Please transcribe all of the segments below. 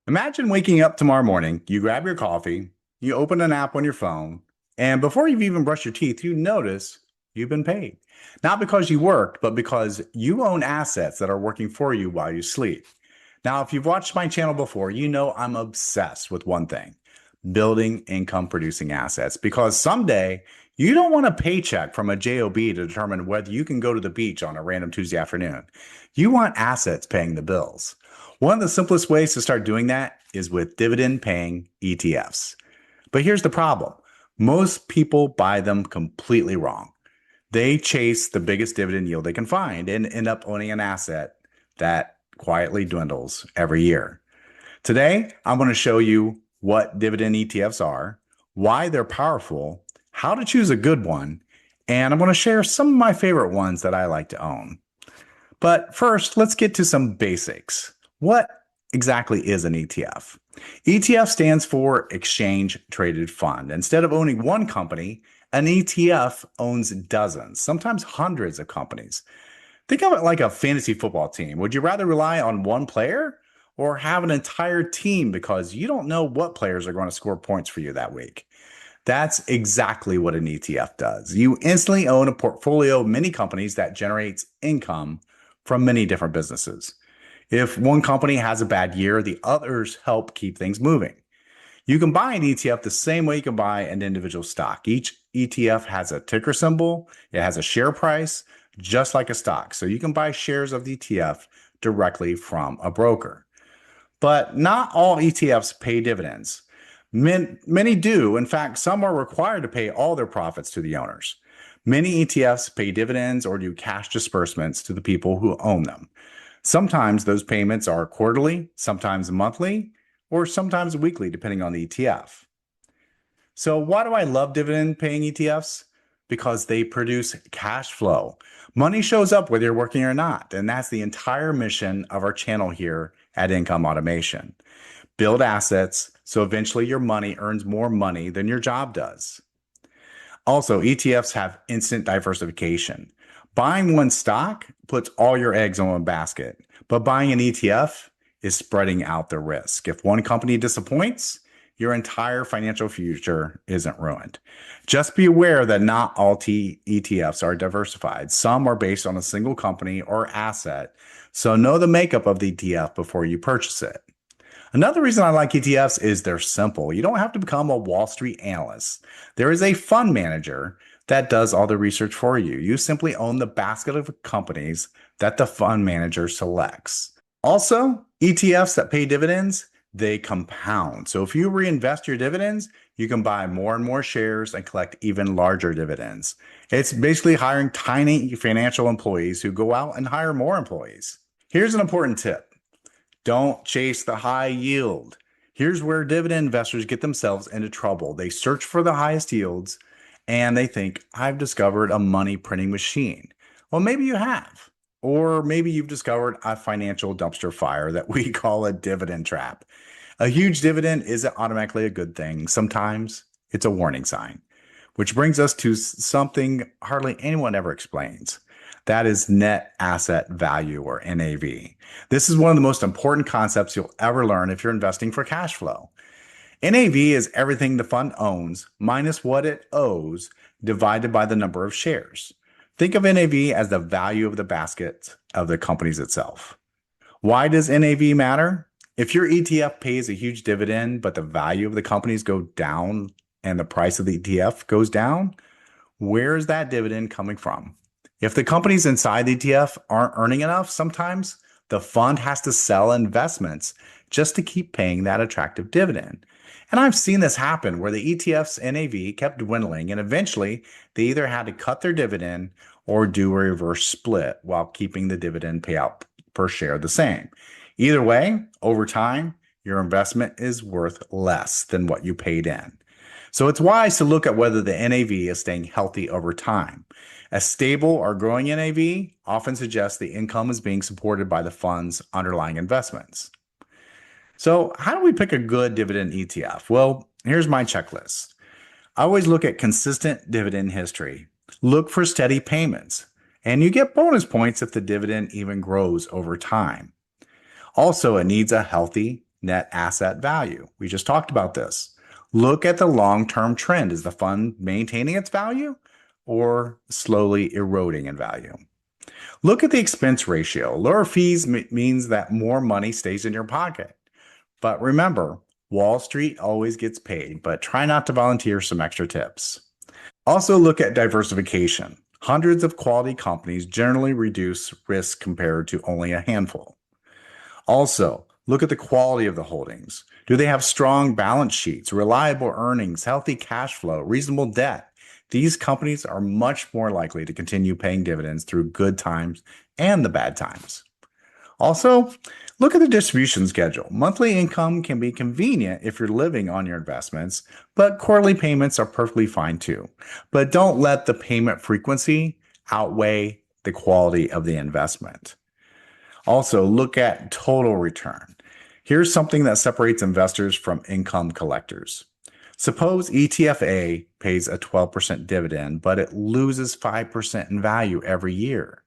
Imagine waking up tomorrow morning, you grab your coffee, you open an app on your phone, and before you've even brushed your teeth, you notice you've been paid. Not because you worked, but because you own assets that are working for you while you sleep. Now, if you've watched my channel before, you know I'm obsessed with one thing: building income producing assets. Because someday you don't want a paycheck from a job to determine whether you can go to the beach on a random Tuesday afternoon. You want assets paying the bills. One of the simplest ways to start doing that is with dividend paying ETFs. But here's the problem: most people buy them completely wrong. They chase the biggest dividend yield they can find and end up owning an asset that quietly dwindles every year. Today, I'm going to show you what dividend ETFs are, why they're powerful, how to choose a good one, and I'm going to share some of my favorite ones that I like to own. But first, let's get to some basics. What exactly is an ETF? ETF stands for Exchange Traded Fund. Instead of owning one company, an ETF owns dozens, sometimes hundreds of companies. Think of it like a fantasy football team. Would you rather rely on one player or have an entire team because you don't know what players are going to score points for you that week? That's exactly what an ETF does. You instantly own a portfolio of many companies that generates income from many different businesses. If one company has a bad year, the others help keep things moving. You can buy an ETF the same way you can buy an individual stock. Each ETF has a ticker symbol, it has a share price, just like a stock. So you can buy shares of the ETF directly from a broker. But not all ETFs pay dividends. Many do. In fact, some are required to pay all their profits to the owners. Many ETFs pay dividends or do cash disbursements to the people who own them. Sometimes those payments are quarterly, sometimes monthly, or sometimes weekly, depending on the ETF. So, why do I love dividend paying ETFs? Because they produce cash flow. Money shows up whether you're working or not. And that's the entire mission of our channel here at Income Automation. Build assets so eventually your money earns more money than your job does. Also, ETFs have instant diversification. Buying one stock puts all your eggs in one basket, but buying an ETF is spreading out the risk. If one company disappoints, your entire financial future isn't ruined. Just be aware that not all ETFs are diversified. Some are based on a single company or asset, so know the makeup of the ETF before you purchase it. Another reason I like ETFs is they're simple. You don't have to become a Wall Street analyst. There is a fund manager that does all the research for you. You simply own the basket of companies that the fund manager selects. Also, ETFs that pay dividends, they compound. So if you reinvest your dividends, you can buy more and more shares and collect even larger dividends. It's basically hiring tiny financial employees who go out and hire more employees. Here's an important tip: don't chase the high yield. Here's where dividend investors get themselves into trouble. They search for the highest yields and they think, I've discovered a money printing machine. Well, maybe you have. Or maybe you've discovered a financial dumpster fire that we call a dividend trap. A huge dividend isn't automatically a good thing. Sometimes it's a warning sign, which brings us to something hardly anyone ever explains. That is net asset value, or NAV. This is one of the most important concepts you'll ever learn if you're investing for cash flow. NAV is everything the fund owns minus what it owes divided by the number of shares. Think of NAV as the value of the basket of the companies itself. Why does NAV matter? If your ETF pays a huge dividend, but the value of the companies go down and the price of the ETF goes down, where is that dividend coming from? If the companies inside the ETF aren't earning enough, sometimes the fund has to sell investments just to keep paying that attractive dividend. And I've seen this happen where the ETF's NAV kept dwindling, and eventually they either had to cut their dividend or do a reverse split while keeping the dividend payout per share the same. Either way, over time, your investment is worth less than what you paid in. So it's wise to look at whether the NAV is staying healthy over time. A stable or growing NAV often suggests the income is being supported by the fund's underlying investments. So, how do we pick a good dividend ETF? Well, here's my checklist. I always look at consistent dividend history. Look for steady payments, and you get bonus points if the dividend even grows over time. Also, it needs a healthy net asset value. We just talked about this. Look at the long-term trend. Is the fund maintaining its value or slowly eroding in value? Look at the expense ratio. Lower fees means that more money stays in your pocket. But remember, Wall Street always gets paid, but try not to volunteer some extra tips. Also, look at diversification. Hundreds of quality companies generally reduce risk compared to only a handful. Also, look at the quality of the holdings. Do they have strong balance sheets, reliable earnings, healthy cash flow, reasonable debt? These companies are much more likely to continue paying dividends through good times and the bad times. Also, look at the distribution schedule. Monthly income can be convenient if you're living on your investments, but quarterly payments are perfectly fine too. But don't let the payment frequency outweigh the quality of the investment. Also, look at total return. Here's something that separates investors from income collectors. Suppose ETF A pays a 12% dividend, but it loses 5% in value every year.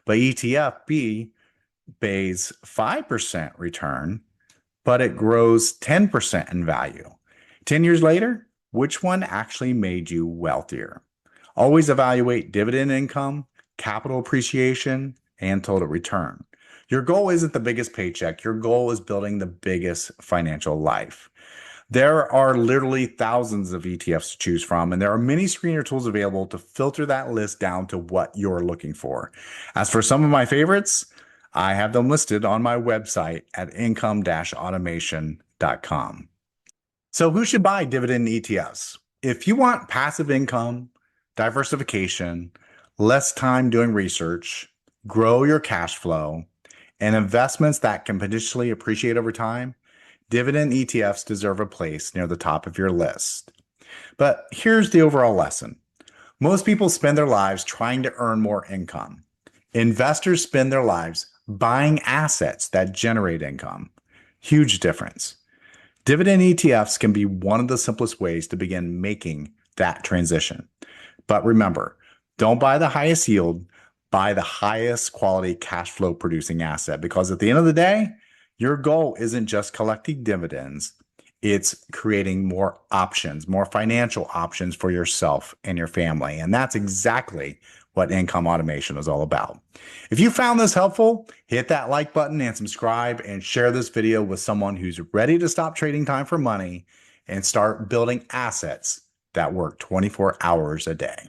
But ETF B pays 5% return, but it grows 10% in value. 10 years later, which one actually made you wealthier? Always evaluate dividend income, capital appreciation, and total return. Your goal isn't the biggest paycheck. Your goal is building the biggest financial life. There are literally thousands of ETFs to choose from, and there are many screener tools available to filter that list down to what you're looking for. As for some of my favorites, I have them listed on my website at income-automation.com. So who should buy dividend ETFs? If you want passive income, diversification, less time doing research, grow your cash flow, and investments that can potentially appreciate over time, dividend ETFs deserve a place near the top of your list. But here's the overall lesson. Most people spend their lives trying to earn more income. Investors spend their lives buying assets that generate income. Huge difference. Dividend ETFs can be one of the simplest ways to begin making that transition. But remember, don't buy the highest yield, buy the highest quality cash flow producing asset, because at the end of the day, your goal isn't just collecting dividends, it's creating more options, more financial options for yourself and your family. And that's exactly what income automation is all about. If you found this helpful, hit that like button and subscribe and share this video with someone who's ready to stop trading time for money and start building assets that work 24 hours a day.